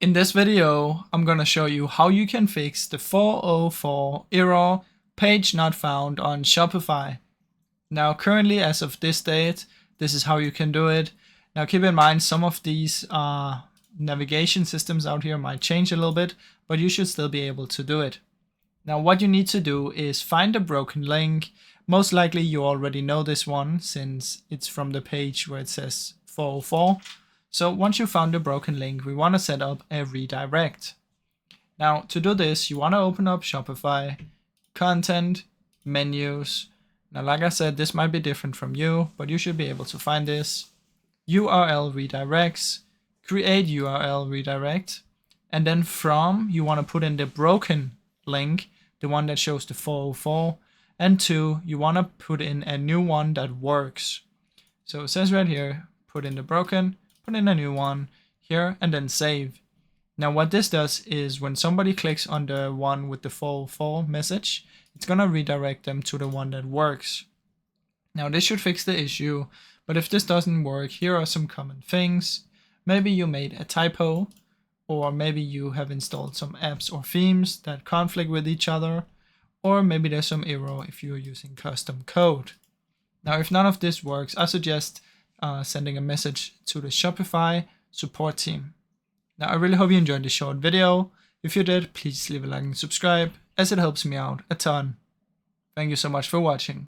In this video, I'm gonna show you how you can fix the 404 error page not found on Shopify. Now, currently, as of this date, this is how you can do it. Now, keep in mind, some of these navigation systems out here might change a little bit, but you should still be able to do it. Now, what you need to do is find a broken link. Most likely you already know this one since it's from the page where it says 404. So once you found the broken link, we want to set up a redirect. Now, to do this, you want to open up Shopify, content, menus. Now, like I said, this might be different from you, but you should be able to find this. URL redirects, create URL redirect, and then from, you want to put in the broken link, the one that shows the 404, and 2, you want to put in a new one that works. So it says right here, put in the broken, put in a new one here, and then save. Now what this does is when somebody clicks on the one with the 404 message, it's gonna redirect them to the one that works. Now this should fix the issue, but if this doesn't work, here are some common things. Maybe you made a typo, or maybe you have installed some apps or themes that conflict with each other, or maybe there's some error if you're using custom code. Now, if none of this works, I suggest sending a message to the Shopify support team. Now, I really hope you enjoyed this short video. If you did, please leave a like and subscribe, as it helps me out a ton. Thank you so much for watching.